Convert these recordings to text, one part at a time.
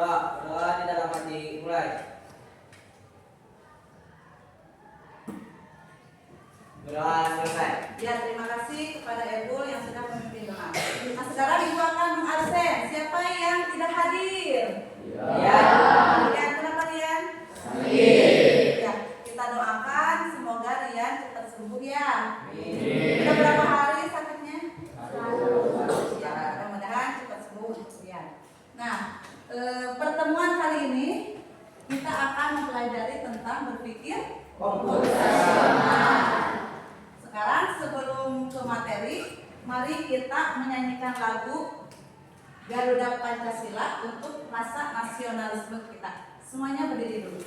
berdoa di dalam hati. Mulai. Berdoa selesai. Ya, terima kasih kepada Ebul yang sudah memimpin doa. Nah, sekarang Ibu akan mengabsen. Siapa yang tidak hadir? Ya. Rian, kenapa Rian? Ya, kita doakan semoga Rian cepat sembuh ya. Sudah berapa hari sakitnya? Ya, mudah-mudahan cepat sembuh Rian. Nah, pertemuan kali ini kita akan mempelajari tentang berpikir komputer. Sekarang sebelum ke materi, mari kita menyanyikan lagu Garuda Pancasila untuk rasa nasionalisme kita. Semuanya berdiri dulu.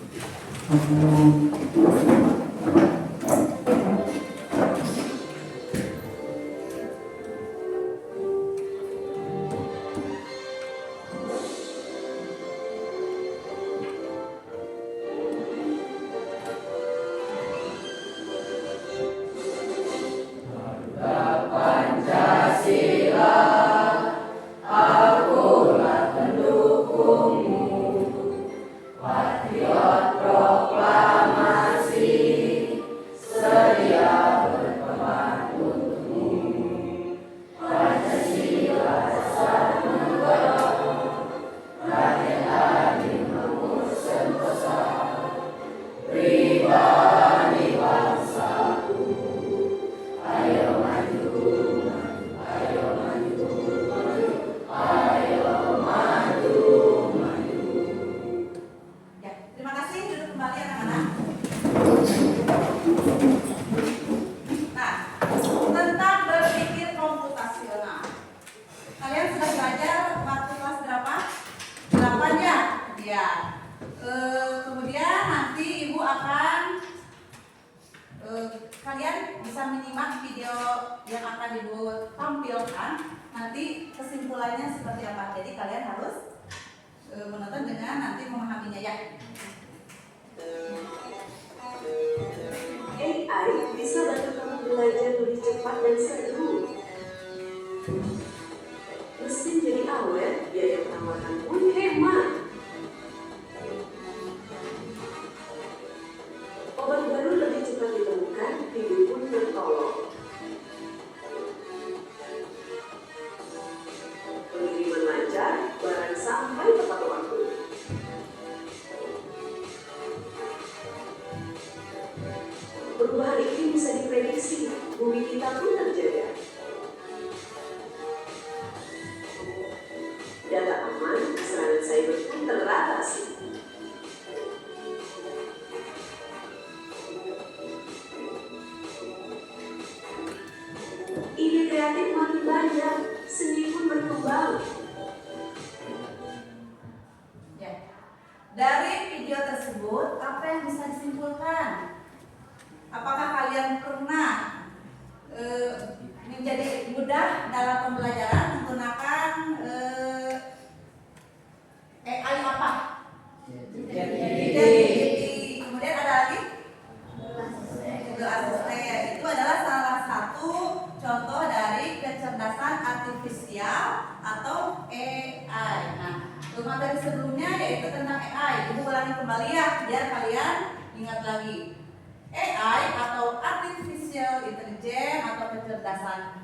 Kalian bisa menyimak video yang akan Ibu tampilkan. Nanti kesimpulannya seperti apa. Jadi kalian harus menonton dengan nanti memahaminya ya. AI bisa bantu kamu belajar lebih cepat dan seru. Mesin jadi awet, biaya perawatan pun hemat. Obat baru lebih cepat ditemukan, hidup pun tertolong. Pengiriman lancar, barang sampai tepat waktu. Perubahan iklim bisa diprediksi, bumi kita pun terjaga. Data aman, serangan cyber pun teratasi. Ide kreatif makin banyak, seni pun berkembang. Ya. Dari video tersebut, apa yang bisa disimpulkan? Apakah kalian pernah menjadi mudah dalam pembelajaran menggunakan AI apa? Jadi kemudian ada lagi Google Assistant. Itu adalah salah satu contoh dari kecerdasan artifisial atau AI. Nah, materi sebelumnya yaitu tentang AI. Ibu ulangi kembali ya, biar kalian ingat lagi. AI atau artificial intelligence atau kecerdasan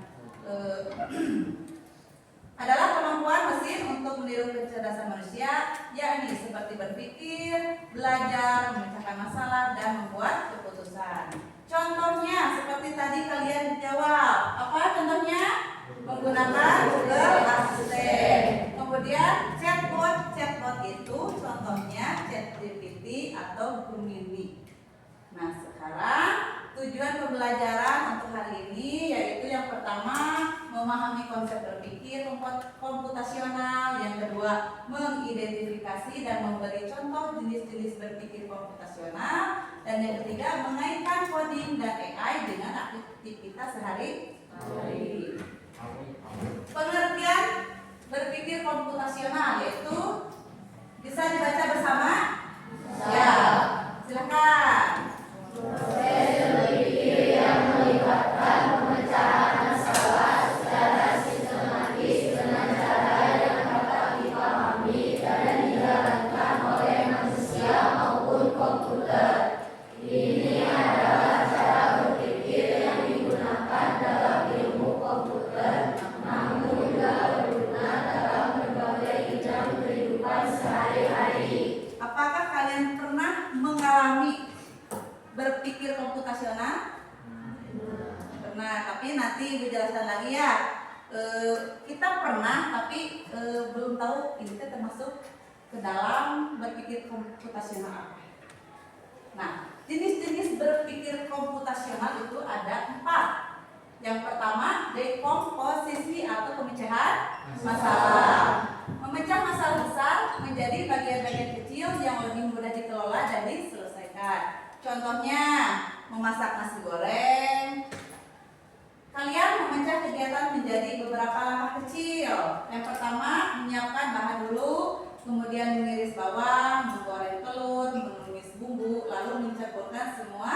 adalah kemampuan mesin untuk meniru kecerdasan manusia, yakni seperti berpikir, belajar, memecahkan masalah, dan membuat keputusan. Contohnya seperti tadi kalian jawab. Apa contohnya? Menggunakan Google Assistant. Kemudian chatbot itu contohnya ChatGPT atau Gemini. Nah, sekarang tujuan pembelajaran untuk hari ini yaitu yang pertama memahami konsep berpikir komputasional, yang kedua mengidentifikasi dan memberi contoh jenis-jenis berpikir komputasional, dan yang ketiga mengaitkan coding dan AI dengan aktivitas sehari-hari. Pengertian berpikir komputasional yaitu bisa dibaca bersama? Ya, silakan. Proses berpikir yang melibatkan pemecahan masalah secara sistematis dengan cara yang dapat dipahami dan dijalankan kalian pernah mengalami berpikir komputasional? Pernah, tapi nanti Ibu jelaskan lagi ya. Kita pernah, tapi belum tahu ini termasuk ke dalam berpikir komputasional apa. Nah, jenis-jenis berpikir komputasional itu ada 4. Yang pertama, dekomposisi atau pemecahan masalah. Memecah masalah besar menjadi bagian-bagian kecil yang lebih mudah dikelola dan diselesaikan. Contohnya, memasak nasi goreng. Kalian memecah kegiatan menjadi beberapa langkah kecil. Yang pertama, menyiapkan bahan dulu, kemudian mengiris bawang, menggoreng telur, menumis bumbu, lalu mencampurkan semua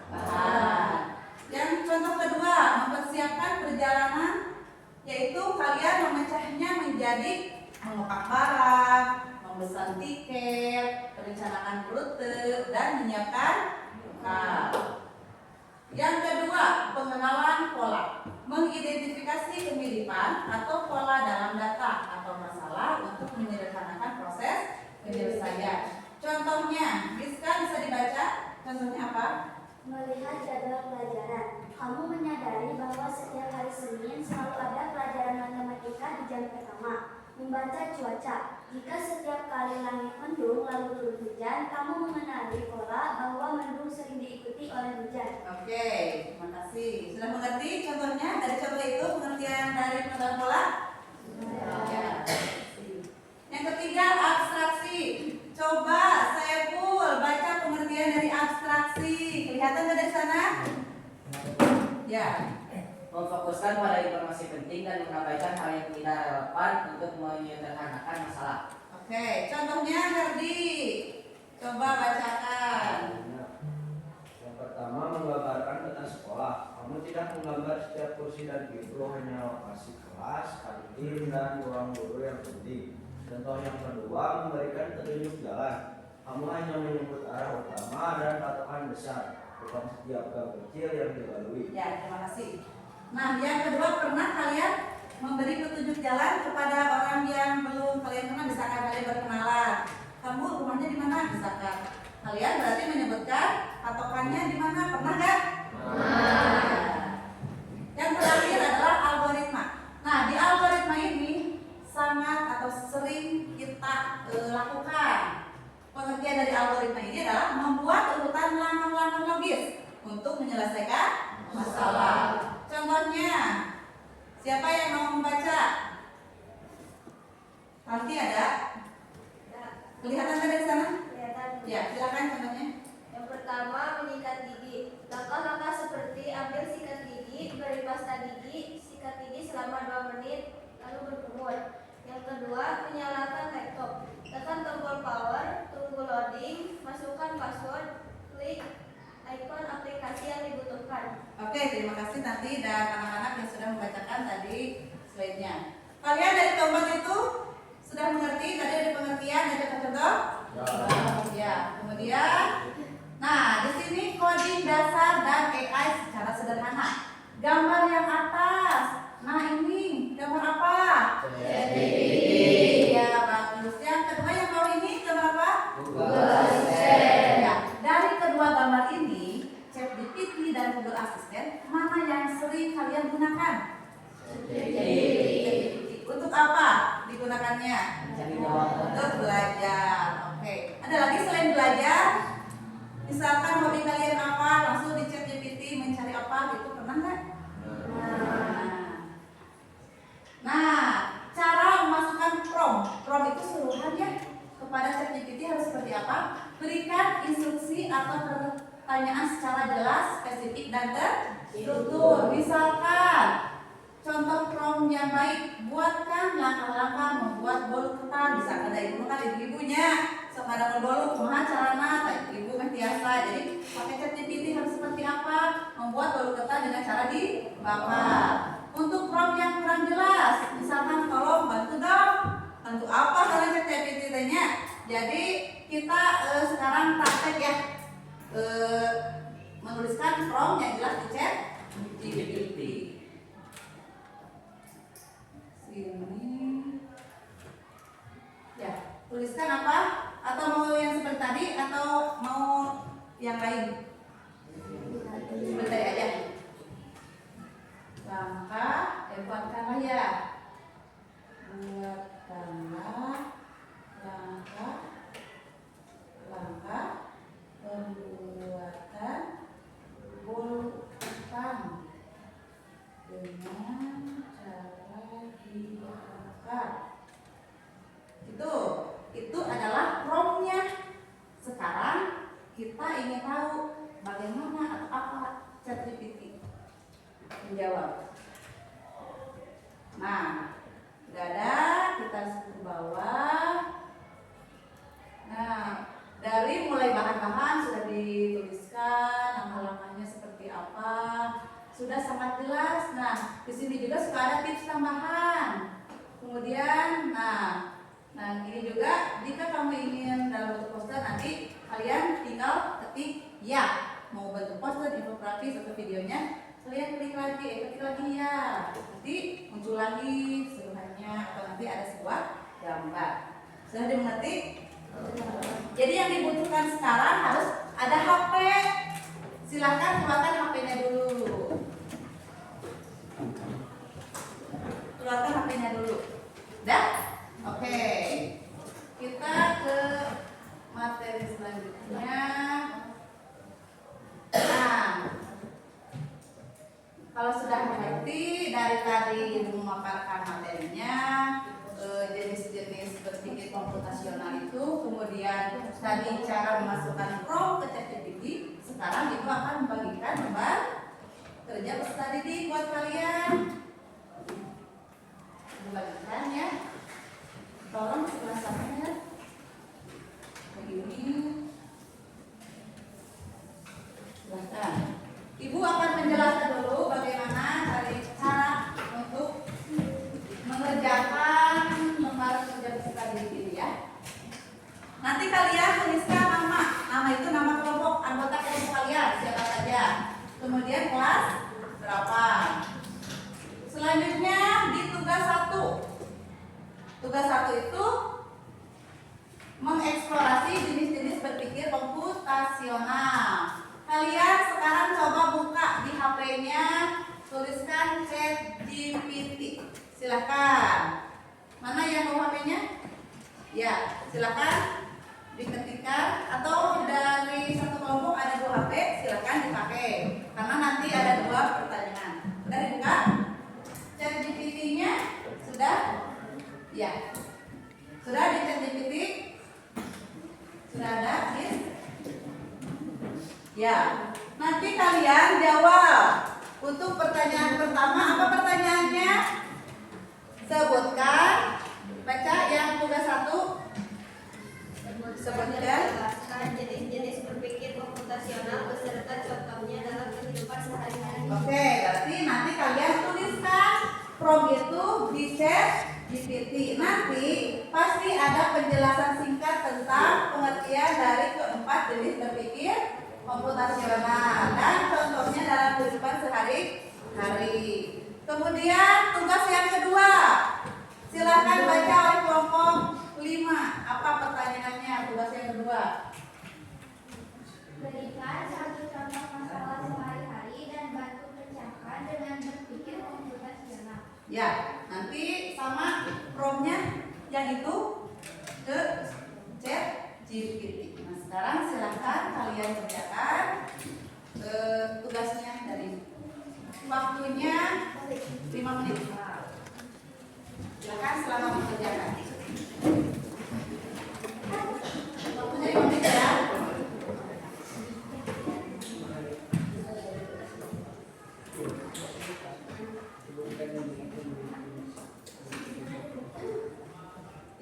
bahan. Yang contoh kedua, mempersiapkan perjalanan, yaitu kalian memecahnya menjadi mengopak barang, memesan tiket, merencanakan rute, dan menyiapkan bekal. Yang kedua, pengenalan pola, mengidentifikasi kemiripan atau pola dalam data atau masalah untuk menyederhanakan proses penyelesaian. Contohnya, Rizka bisa dibaca? Contohnya apa? Melihat jadwal pelajaran, kamu menyadari bahwa setiap hari Senin selalu ada pelajaran matematika di jam pertama. Membaca cuaca, jika setiap kali langit mendung lalu turun hujan, kamu mengenali pola bahwa mendung sering diikuti oleh hujan. Oke, terima kasih. Sudah mengerti contohnya? Dari contoh itu pengertian dari pengenalan pola? Ya. Yang ketiga, abstraksi. Coba Saiful baca pengertian dari abstraksi. Kelihatan nggak dari sana? Ya. Memfokuskan pada informasi penting dan mengabaikan hal yang tidak relevan untuk menyederhanakan masalah. Oke, contohnya Herdi. Coba bacakan. Yang pertama, menggambarkan tentang sekolah. Kamu tidak menggambar setiap kursi dan pintu, hanya lokasi kelas, kantin, dan ruang guru yang penting. Contoh yang kedua, memberikan petunjuk jalan. Kamu hanya menyebut arah utama dan patokan besar, bukan setiap gang kecil yang dilalui. Ya, terima kasih. Nah, yang kedua, pernah kalian memberi petunjuk jalan kepada orang yang belum kalian kenal? Misalkan kalian berkenalan, kamu rumahnya di mana? Misalkan kalian berarti menyebutkan patokannya di mana? Pernah nggak? Yang terakhir adalah algoritma. Nah, di algoritma ini sangat atau sering kita lakukan. Pengertian dari algoritma ini adalah membuat urutan langkah-langkah logis untuk menyelesaikan masalah. Contohnya, siapa yang mau membaca? Nanti ada? Kelihatan dari sana? Ya, silakan contohnya. Yang pertama, menyikat gigi. Langkah-langkah seperti ambil sikat gigi, beri pasta gigi, sikat gigi selama 2 menit, lalu berkumur. Yang kedua, menyalakan laptop. Tekan tombol power, tunggu loading, masukkan password, klik ikon aplikasi yang dibutuhkan. Oke, terima kasih Nanti dan anak-anak yang sudah membacakan tadi slide-nya. Kalian dari keempat itu sudah mengerti tadi ada pengertian dan contoh-contoh? Ya. Kemudian, nah di sini coding dasar dan AI secara sederhana. Gambar yang atas, nah ini gambar apa? Ya, bagus. Yang kedua yang bawah ini gambar apa? Ya, dari kedua gambar ini, ChatGPT dan Google Assistant, mana yang sering kalian gunakan? Untuk apa digunakannya? Untuk belajar. Oke. Ada lagi selain belajar? Misalkan hobi kalian apa? Langsung di ChatGPT mencari apa? Itu pernah nggak? Nah, cara memasukkan prompt itu suruhan ya kepada ChatGPT harus seperti apa? Berikan instruksi atau pertanyaan secara jelas, spesifik dan terstruktur. Misalkan, contoh prompt yang baik, buatkan langkah-langkah membuat bolu ketan. Misalkan ada ibu kan ibu-ibunya sama ada bolu, kumaha carana, ibu mah biasa. Jadi pakai ChatGPT harus seperti apa? Membuat bolu ketan dengan cara dibakar. Untuk prompt yang kurang jelas, misalkan tolong bantu dong. Bantu apa kalau ChatGPT-nya? Jadi kita sekarang praktek ya, menuliskan prompt yang jelas di ChatGPT. Sini, ya tuliskan apa? Atau mau yang seperti tadi? tadi atau mau yang lain? Sebentar aja. Langkah, buatkanlah ya. Buatkanlah langkah pembuatan pulpen dengan cara diangkat. Itu adalah promnya. Sekarang kita ingin tahu bagaimana atau apa ChatGPT menjawab. Nah, sudah ada, kita ke bawah. Nah, dari mulai bahan-bahan sudah dituliskan, langkah-langkahnya seperti apa, sudah sangat jelas. Nah, di sini juga suka ada tips tambahan. Kemudian, nah ini juga jika kamu ingin dalam bentuk poster, nanti kalian tinggal ketik ya, mau bentuk poster, infografis atau videonya, kalian ketik lagi ya, nanti muncul lagi seluruhannya atau nanti ada sebuah gambar. Sudah dimengerti? Jadi yang dibutuhkan sekarang harus ada HP. Silahkan keluarkan HP-nya dulu. Keluarkan HP-nya dulu. Dah? Oke. Kita ke materi selanjutnya. Nah, kalau sudah mengerti dari tadi memaparkan materinya, jenis-jenis berpikir komputasional itu, kemudian tadi cara memasukkan prompt ke ChatGPT, sekarang itu akan membagikan lembar kerja peserta didik buat kalian. Membagikan ya. Tolong sebelah sana ya. Begini. Silahkan. Ibu akan menjelaskan dulu bagaimana cara untuk mengerjakan lembar kerja peserta didik ini ya. Nanti kalian tuliskan nama itu nama kelompok, anggota kelompok kalian siapa saja. Kemudian kelas berapa. Selanjutnya di tugas 1. Tugas 1 itu mengeksplorasi jenis-jenis berpikir komputasional. Kalian sekarang coba buka di HP-nya, tuliskan ChatGPT. Silakan. Mana yang bawa HP-nya? Ya, silakan diketikkan, atau dari satu kelompok ada 2 HP, silakan dipakai. Karena nanti ada 2 pertanyaan. Sudah dibuka? ChatGPT-nya sudah? Ya. Sudah di ChatGPT? Sudah ada? Ya. Nanti kalian jawab. Untuk pertanyaan pertama, apa pertanyaannya? Sebutkan. Baca yang tugas 1. Sebutkan jenis-jenis berpikir komputasional beserta contohnya dalam kehidupan sehari-hari. Oke, berarti nanti kalian tuliskan prompt itu di ChatGPT. Nanti pasti ada penjelasan singkat tentang pengertian dari keempat jenis berpikir komputasional dan contohnya dalam kehidupan sehari-hari. Kemudian tugas yang kedua, silakan baca oleh kelompok 5. Apa pertanyaannya? Tugas yang kedua. Berikan satu contoh masalah sehari-hari dan bantu pecahkan dengan berpikir komputasional. Ya, nanti sama prompt-nya yang itu ke ChatGPT. Nah, sekarang silakan kalian kerjakan tugasnya dari waktunya 5 menit. Silakan selama mengerjakan. Waktunya 5 menit ya.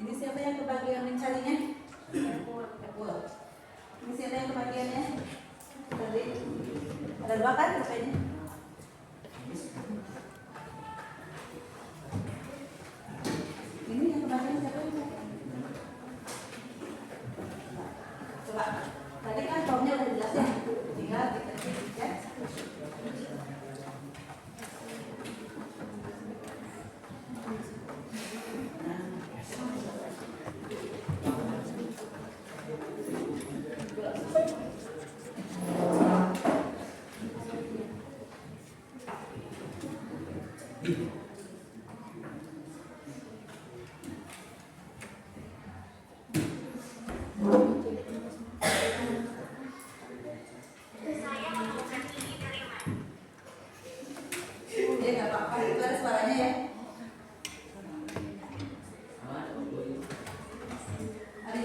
Ini siapa yang kebagian mencarinya? Epul. Ini siapa yang kebagiannya? Tadi ada 2 kan rupanya? Ini yang kebagian siapa? Coba. Tadi kan formnya udah jelas ya. Tinggal kita cek.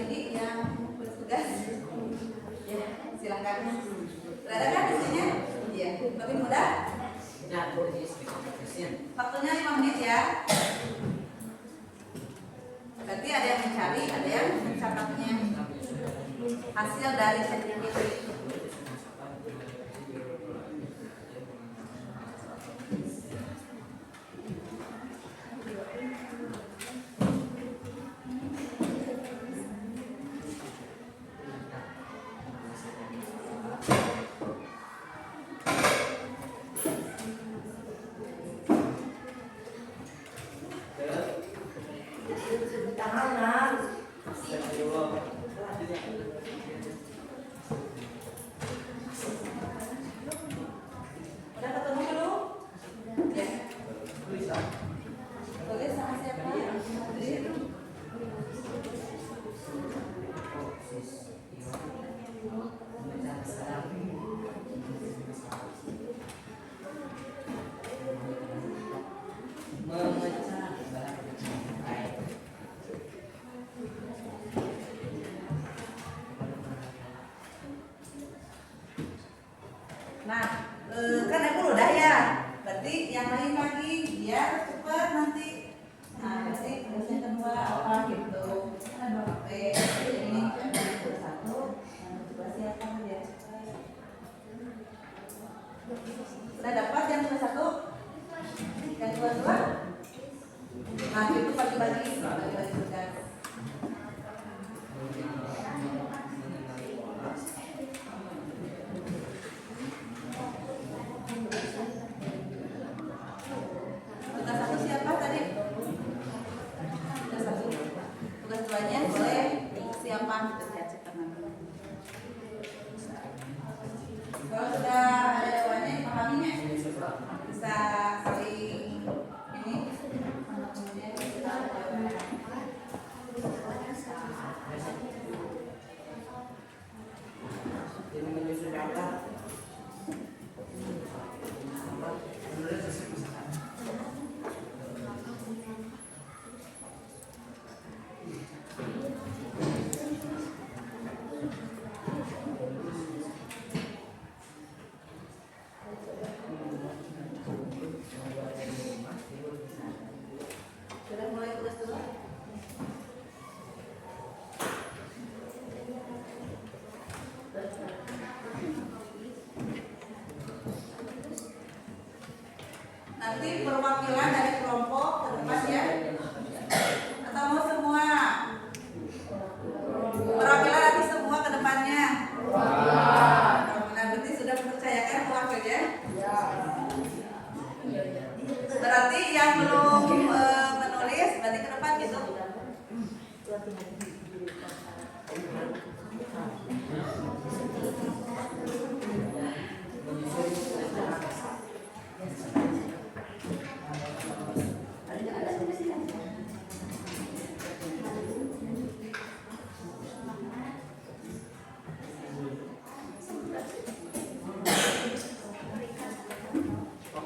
Didi yang bertugas. Ya, silakan. Ada kan isinya? Iya, lebih mudah. Ya, boleh disebutkan. Waktunya 5 menit ya. Berarti ada yang mencari, ada yang mencatatnya. Hasil dari ChatGPT. Udah ketemu belum? Ya. Tulis sama siapa? Nah, kan aku udah ya. Berarti yang lain lagi biar cepat nanti. Nah, berarti tugasnya kedua apa gitu? Ada HP ini yang satu, yang kedua siapa biar cepat. Sudah dapat yang kedua satu? Yang kedua dua? Nah, itu bagi-bagi tugas. Tugas satu siapa tadi? Tugas satu. Tugas duanya boleh siapa? Kita cepat nanti. Kalau sudah ada jawabannya dipahaminya, bisa saling ini. Kemudian kita jawabannya. Ini menyusun data. Sudah mulai tugas dulu. Nanti perwakilan dari kelompok ke depan ya. Atau mau semua? Perwakilan nanti semua ke depannya. Perwakilan berarti sudah mempercayakan wakilnya. Berarti yang belum menulis berarti ke depan gitu.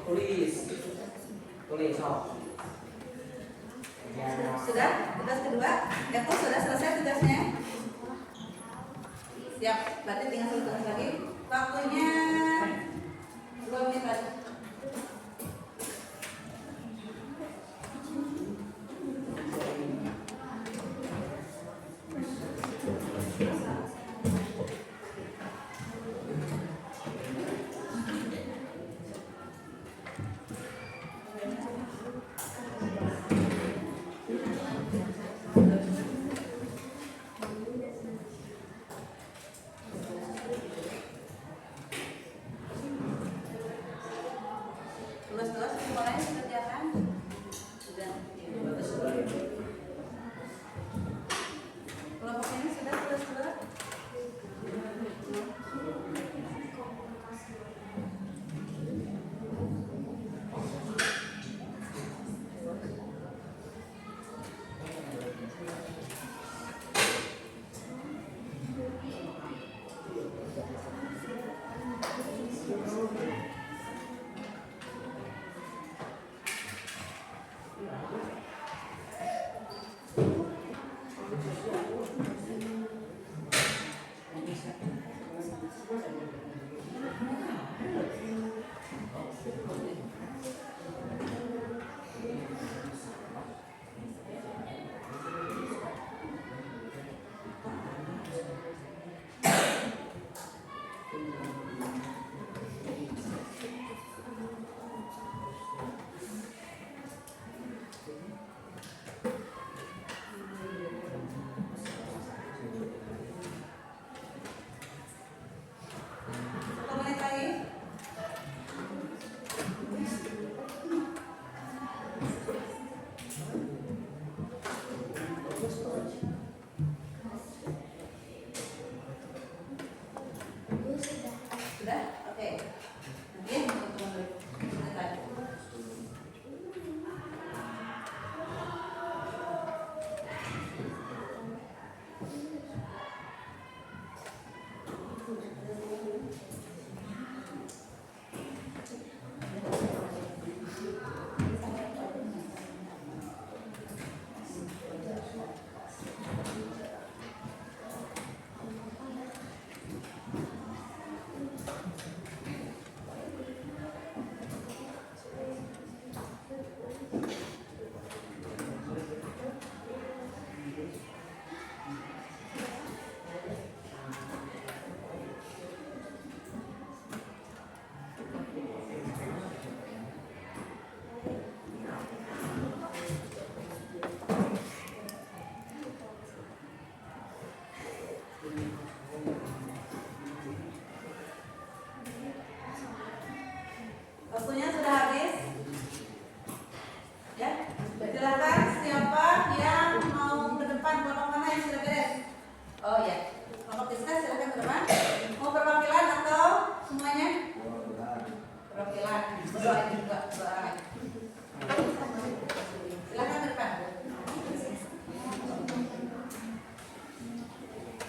Tulis, Sudah? Tugas kedua? Eko sudah selesai tugasnya? Siap, berarti tinggal satu tugas lagi. Waktunya 2 menit lagi.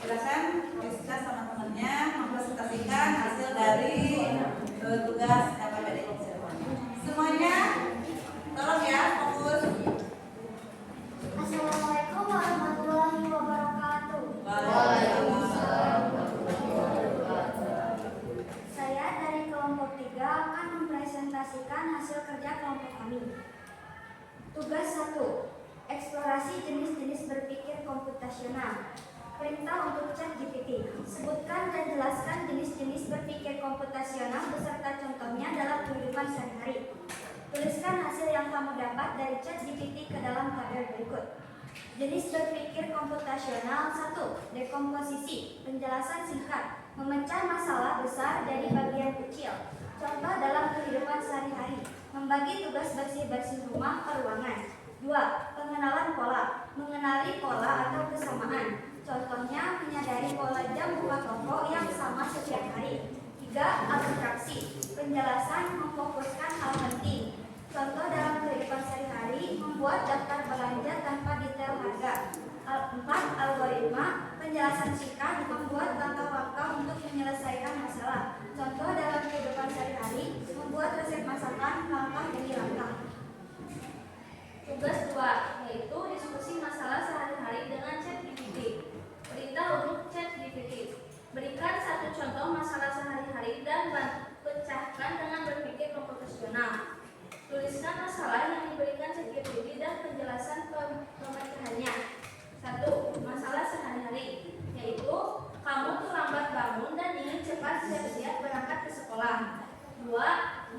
Silakan Rizka sama temannya mempresentasikan hasil dari tugas KPPD. Semuanya tolong ya fokus. Assalamualaikum warahmatullahi wabarakatuh. Saya dari kelompok 3 akan mempresentasikan hasil kerja kelompok kami. Tugas 1. Eksplorasi jenis-jenis berpikir komputasional. Perintah untuk ChatGPT. Sebutkan dan jelaskan jenis-jenis berpikir komputasional beserta contohnya dalam kehidupan sehari-hari. Tuliskan hasil yang kamu dapat dari ChatGPT ke dalam tabel berikut. Jenis berpikir komputasional 1. Dekomposisi. Penjelasan singkat. Memecah masalah besar dari bagian kecil. Contoh dalam kehidupan sehari-hari. Membagi tugas bersih-bersih rumah per ruangan. 2. Pengenalan pola. Mengenali pola atau kesamaan. Contohnya menyadari pola jam buka toko yang sama setiap hari. 3. Abstraksi. Penjelasan memfokuskan hal penting. Contoh dalam kehidupan sehari-hari, membuat daftar belanja tanpa detail harga. 4. Algoritma. Penjelasan singkat membuat langkah-langkah untuk menyelesaikan masalah. Contoh dalam kehidupan sehari-hari, membuat resep masakan langkah demi langkah. Tugas 2, yaitu diskusi masalah sehari-hari dengan ChatGPT. Perintah untuk ChatGPT. Berikan satu contoh masalah sehari-hari dan pecahkan dengan berpikir komputasional. Tuliskan masalah yang diberikan ChatGPT dan penjelasan pemecahannya. 1. Masalah sehari-hari, yaitu kamu terlambat bangun dan ingin cepat siap-siap berangkat ke sekolah. 2.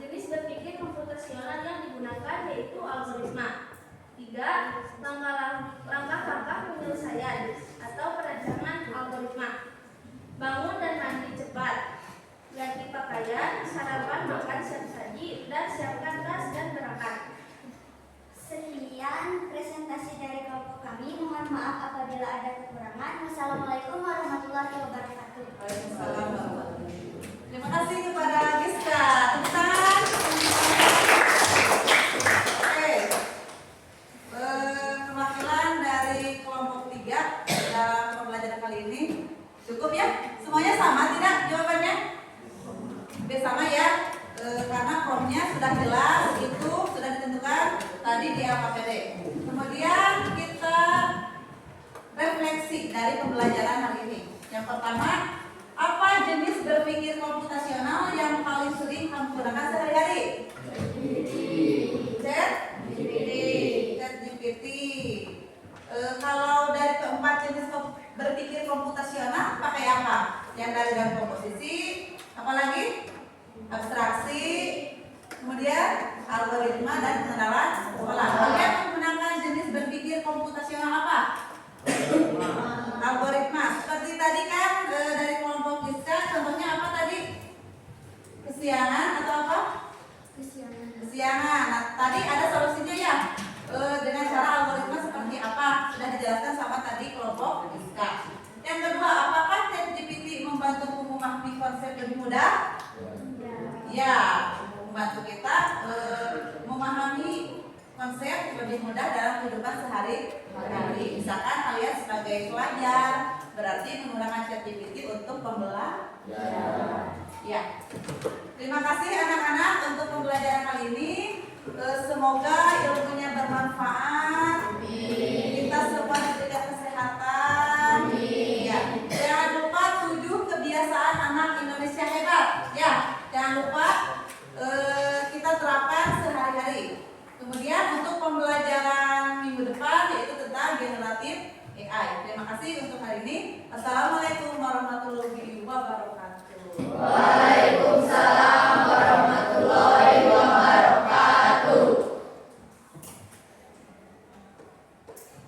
Jenis berpikir komputasional yang digunakan yaitu algoritma. 3. Langkah-langkah penyelesaian atau perancangan algoritma. Bangun dan mandi cepat. Ganti pakaian, sarapan, makan siap saji, dan siapkan tas dan berangkat. Sekian presentasi dari kelompok kami. Mohon maaf apabila ada kekurangan. Wassalamualaikum warahmatullahi wabarakatuh. Waalaikumsalam warahmatullahi wabarakatuh. Terima kasih kepada Rizka. Tepuk tangan. Oke. Perwakilan dari kelompok 3 dalam pembelajaran kali ini cukup ya? Semuanya sama tidak jawabannya? Oke, sama ya. Karena formnya sudah jelas, itu sudah ditentukan tadi di LKPD. Kemudian kita refleksi dari pembelajaran hari ini. Yang pertama, apa jenis berpikir komputasional yang paling sering kamu gunakan sehari-hari? ChatGPT. Kalau dari keempat jenis berpikir komputasional pakai apa? Yang dari komposisi, apalagi? Abstraksi, kemudian algoritma dan pengenalan pola. Kalian menggunakan jenis berpikir komputasional apa? Algoritma. Seperti tadi kan dari kelompok Rizka, contohnya apa tadi? Kesiangan atau apa? Kesiangan. Nah, tadi ada solusinya ya. Dengan cara algoritma seperti apa? Sudah dijelaskan sama tadi kelompok Rizka. Yang kedua, apakah ChatGPT membantu memahami konsep lebih mudah? Ya, membantu kita memahami konsep lebih mudah dalam kehidupan sehari-hari. Misalkan kalian sebagai pelajar, berarti menggunakan ChatGPT untuk pembelajaran. Ya. Terima kasih anak-anak untuk pembelajaran kali ini. Semoga ilmunya bermanfaat. Kita semua diberikan kesehatan. Ya. Jangan lupa 7 kebiasaan anak Indonesia hebat. Ya. Jangan lupa kita terapkan sehari-hari. Kemudian untuk pembelajaran minggu depan yaitu tentang generatif AI. Terima kasih untuk hari ini. Assalamualaikum warahmatullahi wabarakatuh.